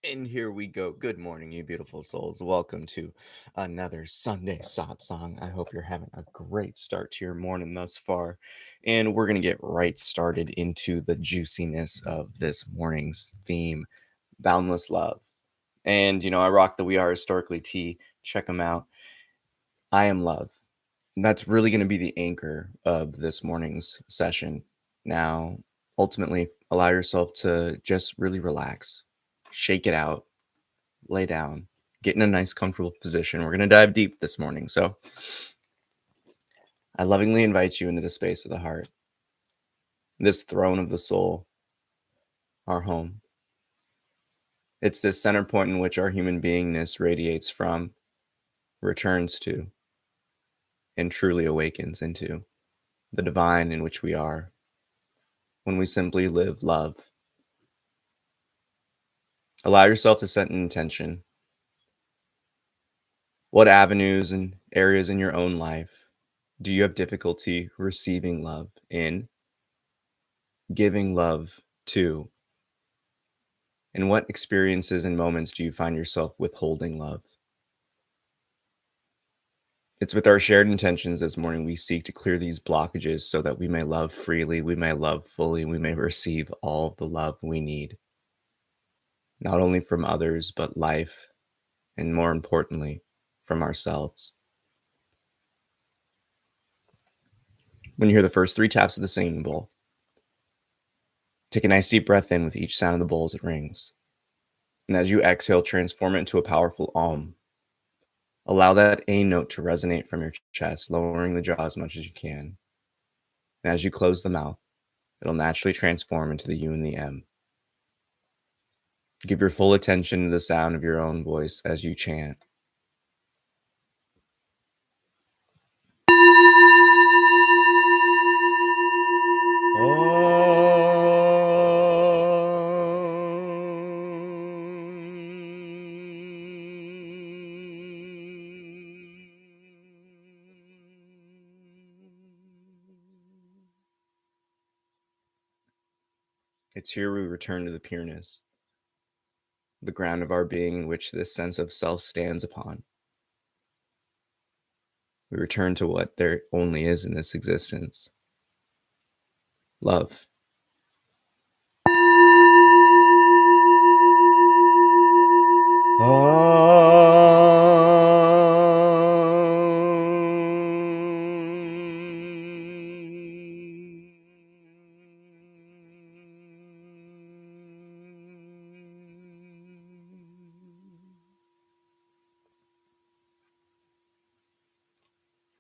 And here we go. Good morning, you beautiful souls. Welcome to another Sunday Satsang. I hope you're having a great start to your morning thus far. And we're going to get right started into the juiciness of this morning's theme, Boundless Love. And, I rock the We Are Historically Tea. Check them out. I am love. And that's really going to be the anchor of this morning's session. Now, ultimately, allow yourself to just really relax, shake it out, lay down, get in a nice, comfortable position. We're going to dive deep this morning. So I lovingly invite you into the space of the heart, this throne of the soul, our home. It's this center point in which our human beingness radiates from, returns to, and truly awakens into the divine in which we are when we simply live love. Allow yourself to set an intention. What avenues and areas in your own life do you have difficulty receiving love in, giving love to? And what experiences and moments do you find yourself withholding love? It's with our shared intentions this morning we seek to clear these blockages so that we may love freely, we may love fully, we may receive all the love we need, not only from others, but life, and more importantly, from ourselves. When you hear the first 3 taps of the singing bowl, take a nice deep breath in with each sound of the bowl as it rings. And as you exhale, transform it into a powerful Om. Allow that A note to resonate from your chest, lowering the jaw as much as you can. And as you close the mouth, it'll naturally transform into the U and the M. Give your full attention to the sound of your own voice as you chant. It's here we return to the pureness, the ground of our being in which this sense of self stands upon. We return to what there only is in this existence: love.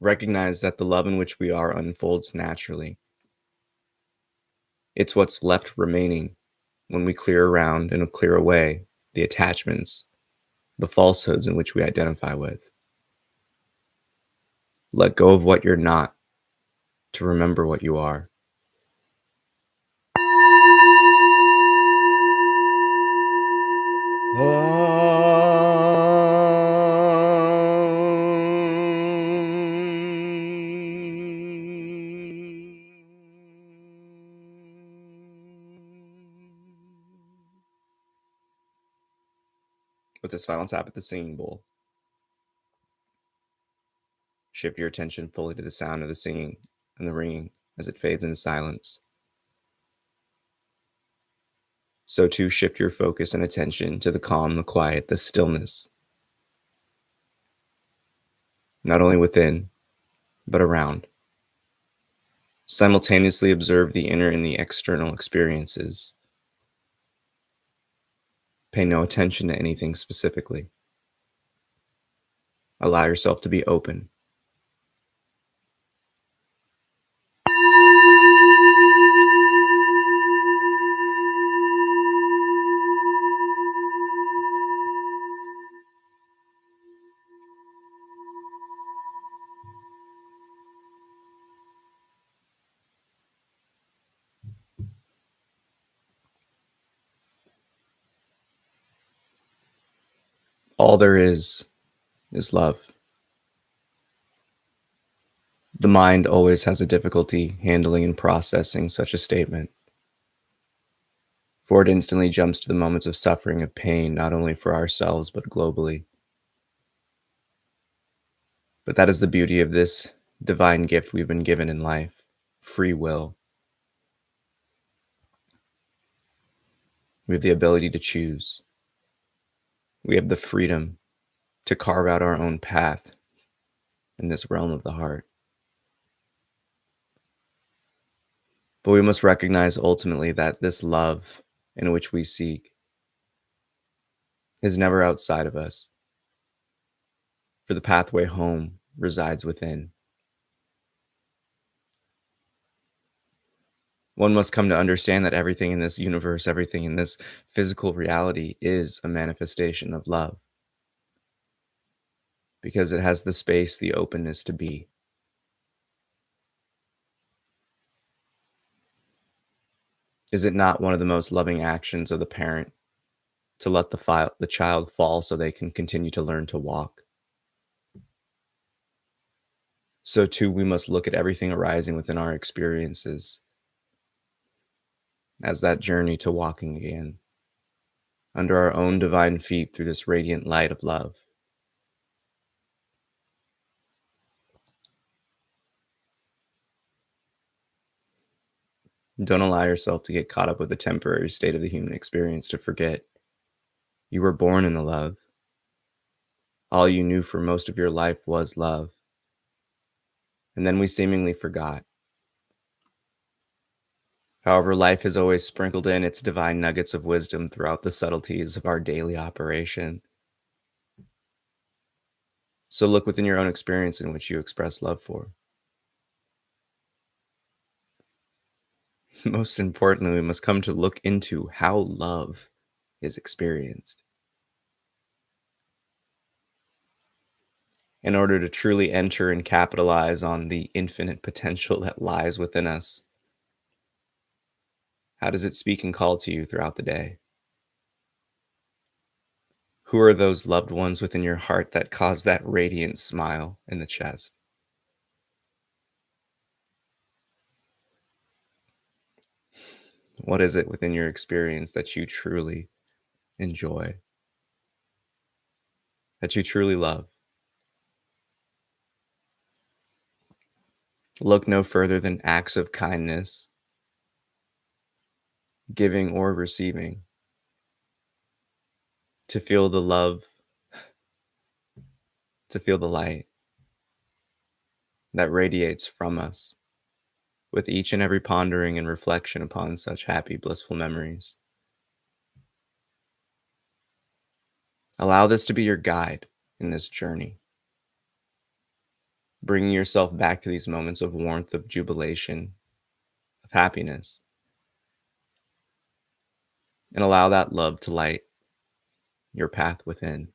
Recognize that the love in which we are unfolds naturally. It's what's left remaining when we clear around and clear away the attachments, the falsehoods in which we identify with. Let go of what you're not to remember what you are. With this final tap at the singing bowl, shift your attention fully to the sound of the singing and the ringing as it fades into silence. So too, shift your focus and attention to the calm, the quiet, the stillness, not only within, but around. Simultaneously observe the inner and the external experiences. Pay no attention to anything specifically. Allow yourself to be open. All there is love. The mind always has a difficulty handling and processing such a statement. For it instantly jumps to the moments of suffering, of pain, not only for ourselves, but globally. But that is the beauty of this divine gift we've been given in life, free will. We have the ability to choose. We have the freedom to carve out our own path in this realm of the heart. But we must recognize ultimately that this love in which we seek is never outside of us, for the pathway home resides within. One must come to understand that everything in this universe, everything in this physical reality is a manifestation of love, because it has the space, the openness to be. Is it not one of the most loving actions of the parent to let the child fall so they can continue to learn to walk? So too, we must look at everything arising within our experiences as that journey to walking again, under our own divine feet through this radiant light of love. Don't allow yourself to get caught up with the temporary state of the human experience to forget you were born in the love. All you knew for most of your life was love. And then we seemingly forgot. However, life has always sprinkled in its divine nuggets of wisdom throughout the subtleties of our daily operation. So look within your own experience in which you express love for. Most importantly, we must come to look into how love is experienced. In order to truly enter and capitalize on the infinite potential that lies within us, how does it speak and call to you throughout the day? Who are those loved ones within your heart that cause that radiant smile in the chest? What is it within your experience that you truly enjoy, that you truly love? Look no further than acts of kindness, giving or receiving, to feel the love, to feel the light that radiates from us with each and every pondering and reflection upon such happy, blissful memories. Allow this to be your guide in this journey, bringing yourself back to these moments of warmth, of jubilation, of happiness, and allow that love to light your path within.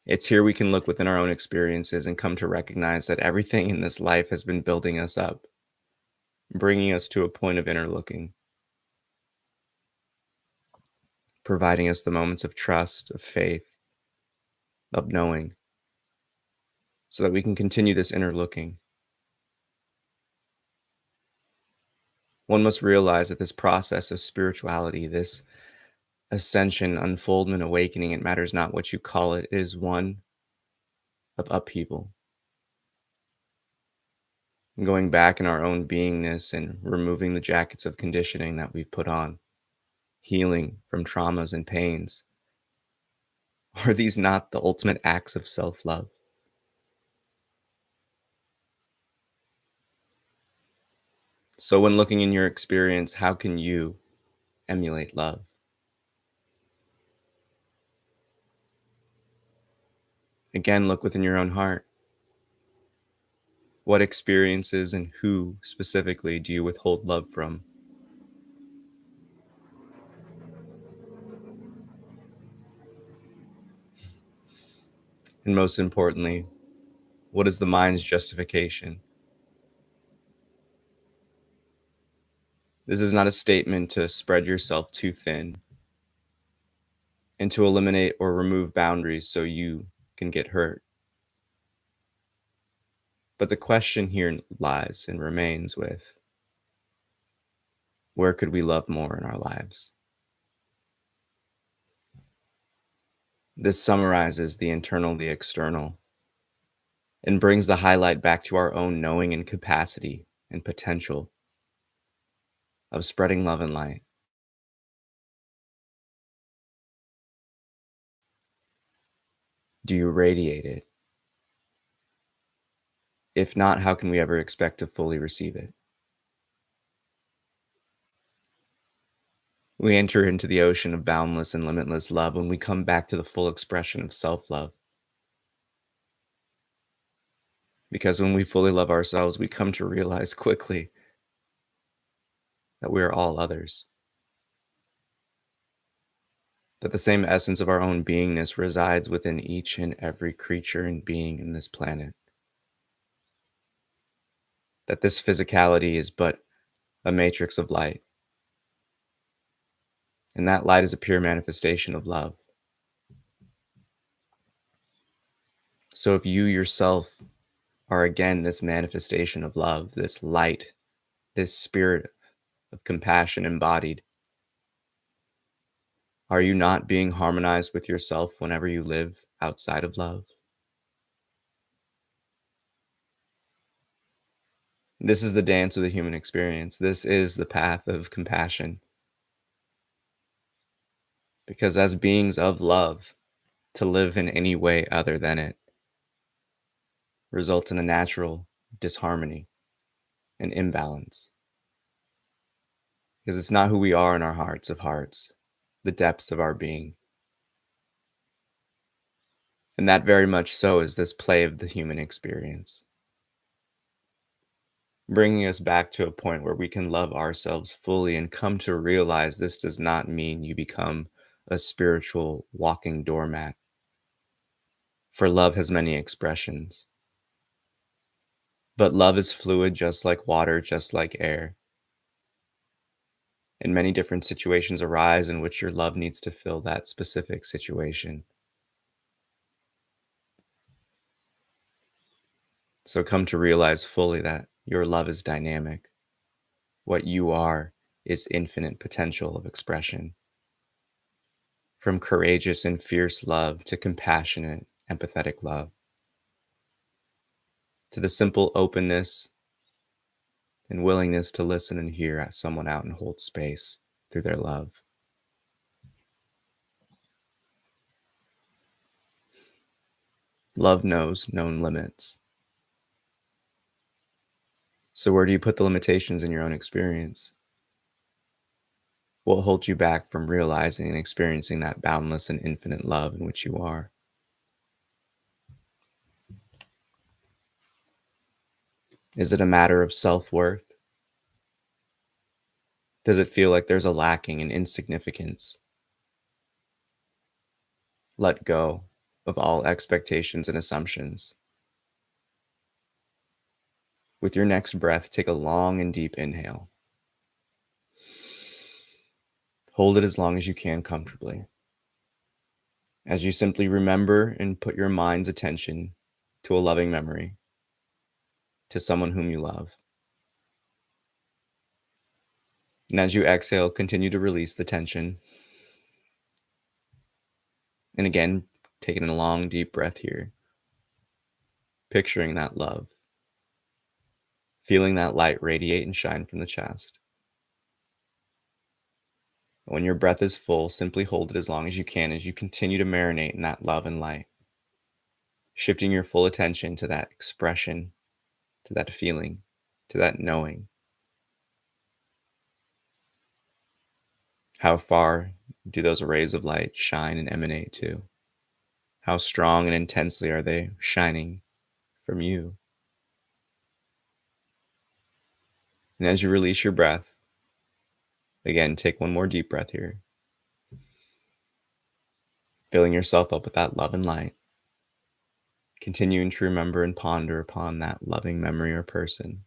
It's here we can look within our own experiences and come to recognize that everything in this life has been building us up, bringing us to a point of inner looking, providing us the moments of trust, of faith, of knowing, so that we can continue this inner looking. One must realize that this process of spirituality, this ascension, unfoldment, awakening, it matters not what you call it, it is one of upheaval. Going back in our own beingness and removing the jackets of conditioning that we've put on, healing from traumas and pains. Are these not the ultimate acts of self-love? So when looking in your experience, how can you emulate love? Again, look within your own heart. What experiences and who specifically do you withhold love from? And most importantly, what is the mind's justification? This is not a statement to spread yourself too thin and to eliminate or remove boundaries so you can get hurt. But the question here lies and remains with, where could we love more in our lives? This summarizes the internal, the external, and brings the highlight back to our own knowing and capacity and potential of spreading love and light. Do you radiate it? If not, how can we ever expect to fully receive it? We enter into the ocean of boundless and limitless love when we come back to the full expression of self love. Because when we fully love ourselves, we come to realize quickly that we are all others, that the same essence of our own beingness resides within each and every creature and being in this planet, that this physicality is but a matrix of light, and that light is a pure manifestation of love. So if you yourself are again this manifestation of love, this light, this spirit of compassion embodied, are you not being harmonized with yourself whenever you live outside of love? This is the dance of the human experience. This is the path of compassion. Because as beings of love, to live in any way other than it results in a natural disharmony and imbalance. Because it's not who we are in our hearts of hearts, the depths of our being. And that very much so is this play of the human experience, bringing us back to a point where we can love ourselves fully and come to realize this does not mean you become a spiritual walking doormat. For love has many expressions. But love is fluid, just like water, just like air. And many different situations arise in which your love needs to fill that specific situation. So come to realize fully that your love is dynamic. What you are is infinite potential of expression. From courageous and fierce love to compassionate, empathetic love, to the simple openness and willingness to listen and hear someone out and hold space through their love. Love knows known limits. So where do you put the limitations in your own experience? What holds you back from realizing and experiencing that boundless and infinite love in which you are? Is it a matter of self-worth? Does it feel like there's a lacking and insignificance? Let go of all expectations and assumptions. With your next breath, take a long and deep inhale. Hold it as long as you can comfortably. As you simply remember and put your mind's attention to a loving memory, to someone whom you love. And as you exhale, continue to release the tension. And again, taking a long, deep breath here, picturing that love, feeling that light radiate and shine from the chest. When your breath is full, simply hold it as long as you can as you continue to marinate in that love and light, shifting your full attention to that expression, to that feeling, to that knowing. How far do those rays of light shine and emanate to? How strong and intensely are they shining from you? And as you release your breath, again, take one more deep breath here, filling yourself up with that love and light, continuing to remember and ponder upon that loving memory or person,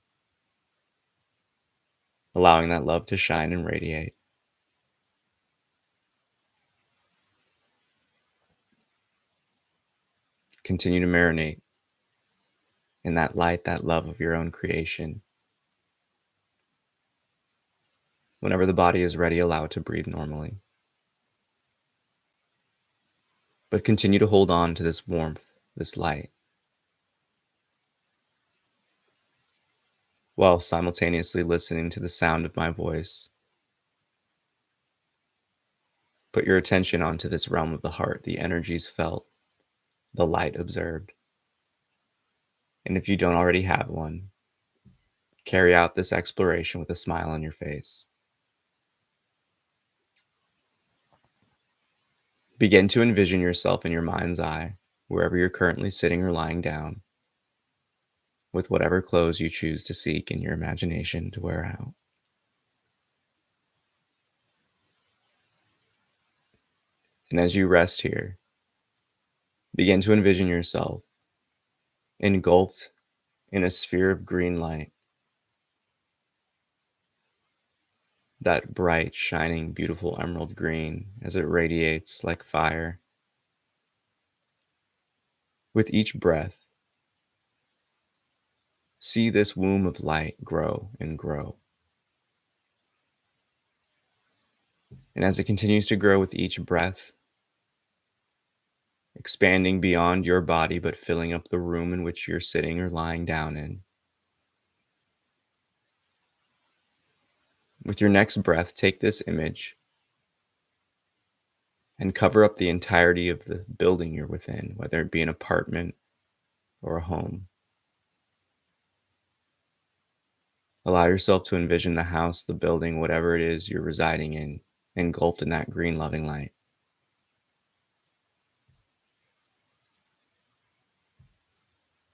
allowing that love to shine and radiate. Continue to marinate in that light, that love of your own creation. Whenever the body is ready, allow it to breathe normally. But continue to hold on to this warmth, this light, while simultaneously listening to the sound of my voice. Put your attention onto this realm of the heart, the energies felt, the light observed. And if you don't already have one, carry out this exploration with a smile on your face. Begin to envision yourself in your mind's eye, wherever you're currently sitting or lying down, with whatever clothes you choose to seek in your imagination to wear out. And as you rest here, begin to envision yourself engulfed in a sphere of green light, that bright, shining, beautiful emerald green as it radiates like fire. With each breath, see this womb of light grow and grow. And as it continues to grow with each breath, expanding beyond your body but filling up the room in which you're sitting or lying down in. With your next breath, take this image and cover up the entirety of the building you're within, whether it be an apartment or a home. Allow yourself to envision the house, the building, whatever it is you're residing in, engulfed in that green loving light.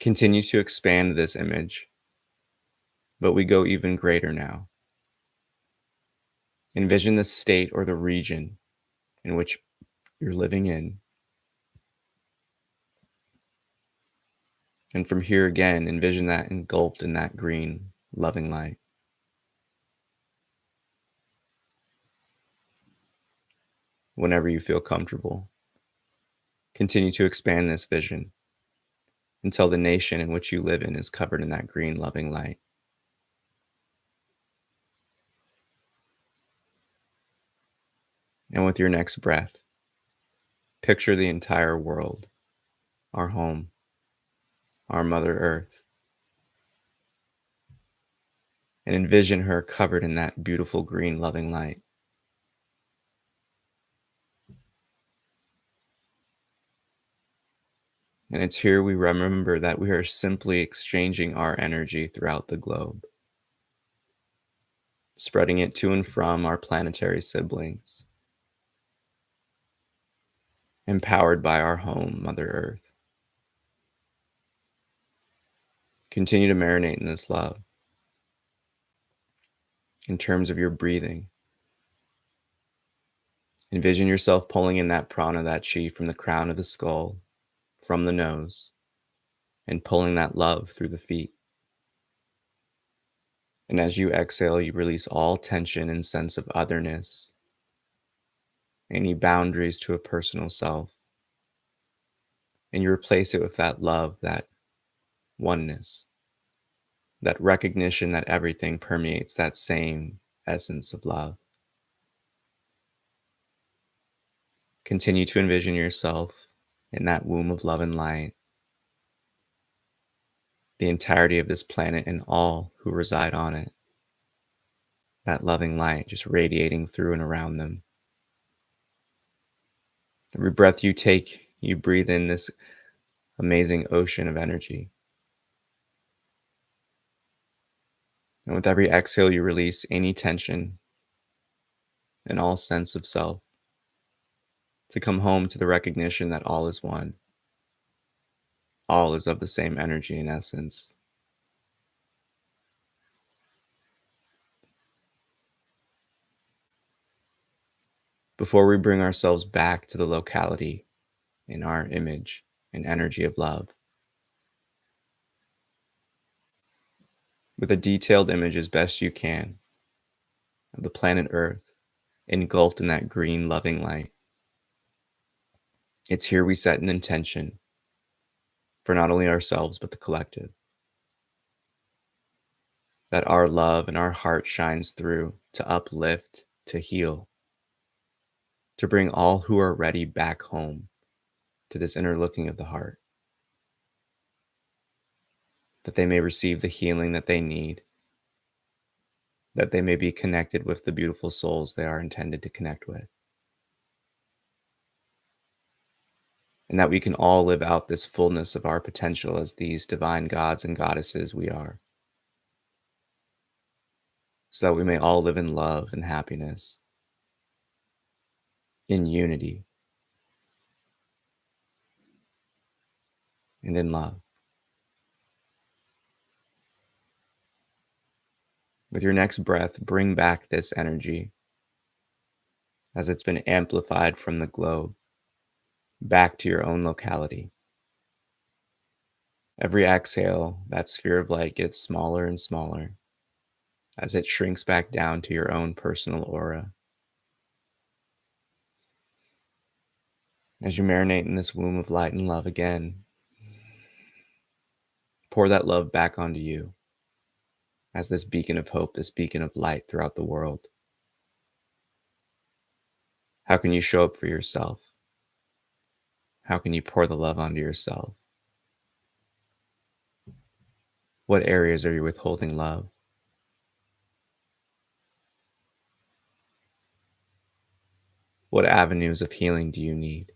Continue to expand this image, but we go even greater now. Envision the state or the region in which you're living in. And from here again, envision that engulfed in that green, loving light. Whenever you feel comfortable, continue to expand this vision until the nation in which you live in is covered in that green, loving light. And with your next breath, picture the entire world, our home, our Mother Earth, and envision her covered in that beautiful green, loving light. And it's here we remember that we are simply exchanging our energy throughout the globe, spreading it to and from our planetary siblings, empowered by our home, Mother Earth. Continue to marinate in this love. In terms of your breathing, envision yourself pulling in that prana, that chi, from the crown of the skull, from the nose, and pulling that love through the feet. And as you exhale, you release all tension and sense of otherness, any boundaries to a personal self, and you replace it with that love, that oneness, that recognition that everything permeates that same essence of love. Continue to envision yourself in that womb of love and light, the entirety of this planet and all who reside on it. That loving light just radiating through and around them. Every breath you take, you breathe in this amazing ocean of energy. And with every exhale, you release any tension and all sense of self to come home to the recognition that all is one. All is of the same energy and essence. Before we bring ourselves back to the locality in our image and energy of love, with a detailed image as best you can of the planet Earth engulfed in that green loving light, it's here we set an intention for not only ourselves but the collective. that our love and our heart shines through to uplift, to heal, to bring all who are ready back home to this inner looking of the heart, that they may receive the healing that they need, that they may be connected with the beautiful souls they are intended to connect with, and that we can all live out this fullness of our potential as these divine gods and goddesses we are, so that we may all live in love and happiness, in unity, and in love. With your next breath, bring back this energy as it's been amplified from the globe back to your own locality. Every exhale, that sphere of light gets smaller and smaller as it shrinks back down to your own personal aura. As you marinate in this womb of light and love again, pour that love back onto you as this beacon of hope, this beacon of light throughout the world. How can you show up for yourself? How can you pour the love onto yourself? What areas are you withholding love? What avenues of healing do you need?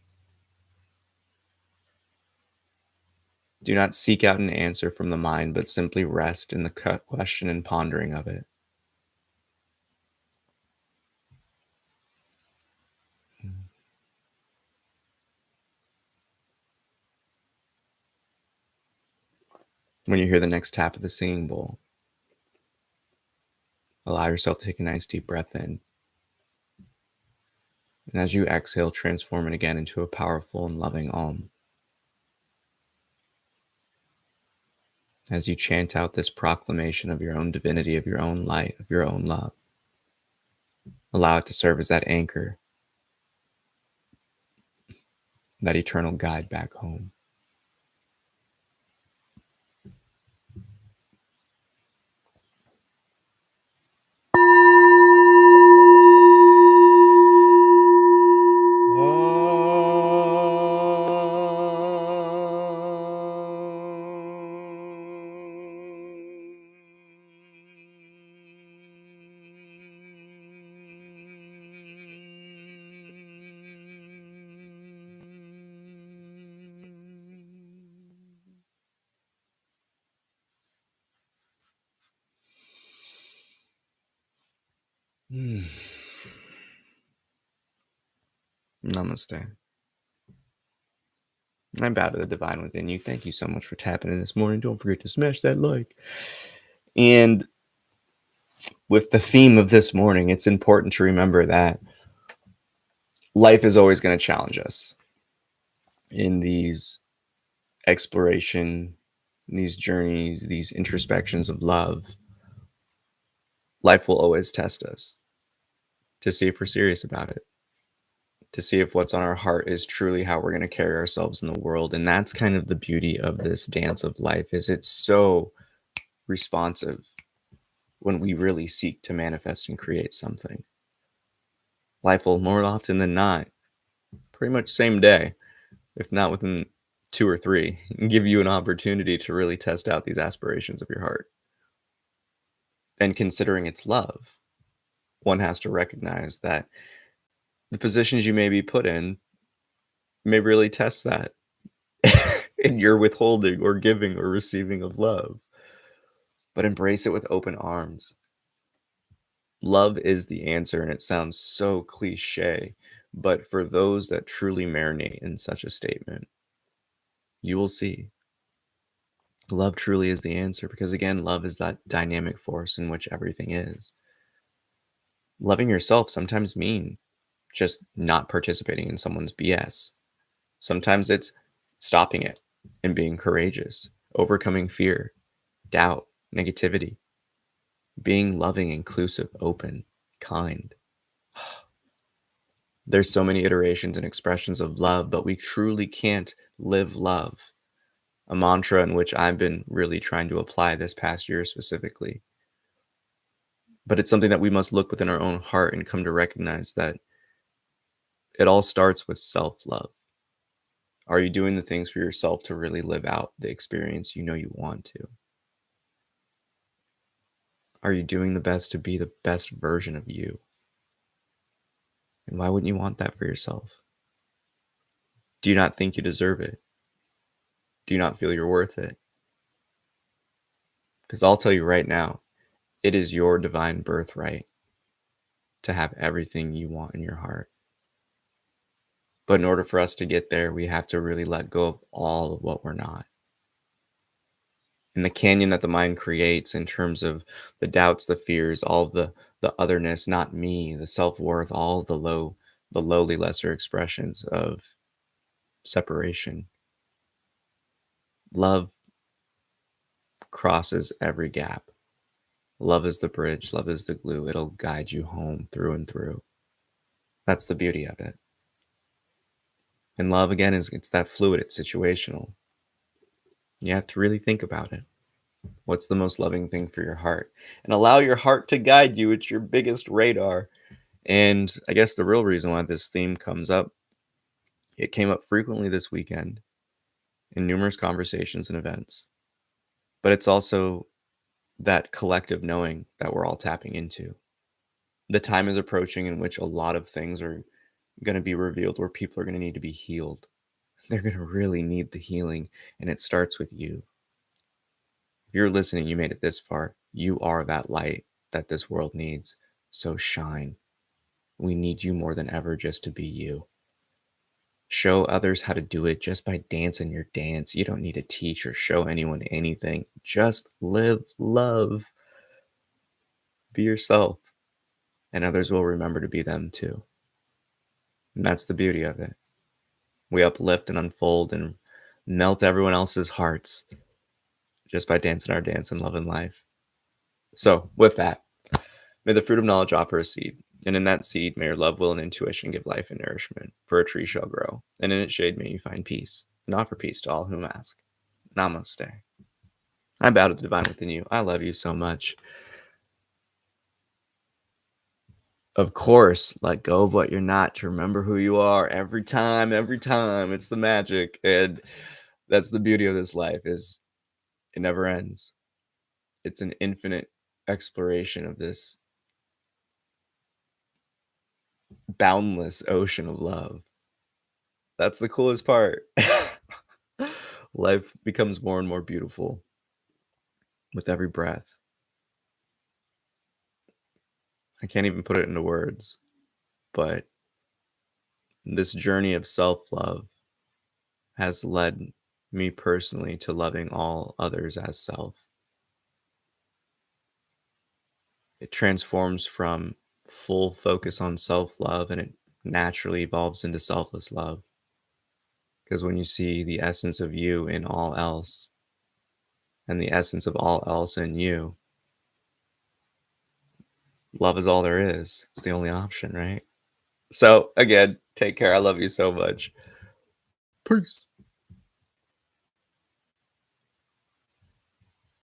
Do not seek out an answer from the mind, but simply rest in the question and pondering of it. When you hear the next tap of the singing bowl, allow yourself to take a nice deep breath in. And as you exhale, transform it again into a powerful and loving Om. As you chant out this proclamation of your own divinity, of your own light, of your own love, allow it to serve as that anchor, that eternal guide back home. Namaste. I bow to the divine within you. Thank you so much for tapping in this morning. Don't forget to smash that like. And with the theme of this morning, it's important to remember that life is always going to challenge us in these exploration, these journeys, these introspections of love. Life will always test us to see if we're serious about it, to see if what's on our heart is truly how we're going to carry ourselves in the world. And that's kind of the beauty of this dance of life, is it's so responsive when we really seek to manifest and create something. Life will more often than not, pretty much same day, if not within 2 or 3, give you an opportunity to really test out these aspirations of your heart. And considering it's love, one has to recognize that the positions you may be put in may really test that in your withholding or giving or receiving of love. But embrace it with open arms. Love is the answer, and it sounds so cliche, but for those that truly marinate in such a statement, you will see love truly is the answer, because again, love is that dynamic force in which everything is. Loving yourself sometimes mean just not participating in someone's BS. Sometimes it's stopping it and being courageous, overcoming fear, doubt, negativity, being loving, inclusive, open, kind. There's so many iterations and expressions of love, but we truly can't live love. A mantra in which I've been really trying to apply this past year specifically But it's something that we must look within our own heart and come to recognize that it all starts with self-love. Are you doing the things for yourself to really live out the experience you know you want to? Are you doing the best to be the best version of you? And why wouldn't you want that for yourself? Do you not think you deserve it? Do you not feel you're worth it? Because I'll tell you right now, it is your divine birthright to have everything you want in your heart. But in order for us to get there, we have to really let go of all of what we're not. And the canyon that the mind creates in terms of the doubts, the fears, all of the otherness, not me, the self-worth, all the lowly lesser expressions of separation. Love crosses every gap. Love is the bridge, love is the glue. It'll guide you home through and through. That's the beauty of it. And love, again, it's that fluid, it's situational. You have to really think about it. What's the most loving thing for your heart? And allow your heart to guide you. It's your biggest radar. And I guess the real reason why this theme comes up, it came up frequently this weekend in numerous conversations and events. But it's also that collective knowing that we're all tapping into. The time is approaching in which a lot of things are going to be revealed, where people are going to need to be healed. They're going to really need the healing, and it starts with you. If you're listening, you made it this far. You are that light that this world needs. So shine. We need you more than ever just to be you. Show others how to do it just by dancing your dance. You don't need to teach or show anyone anything. Just live love. Be yourself. And others will remember to be them too. And that's the beauty of it. We uplift and unfold and melt everyone else's hearts just by dancing our dance in love and life. So, with that, may the fruit of knowledge offer a seed, and in that seed may your love, will, and intuition give life and nourishment, for a tree shall grow, and in its shade may you find peace, and offer peace to all whom ask. Namaste. I bow to the divine within you. I love you so much. Of course, let go of what you're not to remember who you are every time, every time. It's the magic, and that's the beauty of this life, is it never ends. It's an infinite exploration of this boundless ocean of love. That's the coolest part. Life becomes more and more beautiful with every breath. I can't even put it into words, but this journey of self-love has led me personally to loving all others as self. It transforms from full focus on self-love, and it naturally evolves into selfless love. Because when you see the essence of you in all else, and the essence of all else in you, love is all there is. It's the only option, right? So, again, take care. I love you so much. Peace.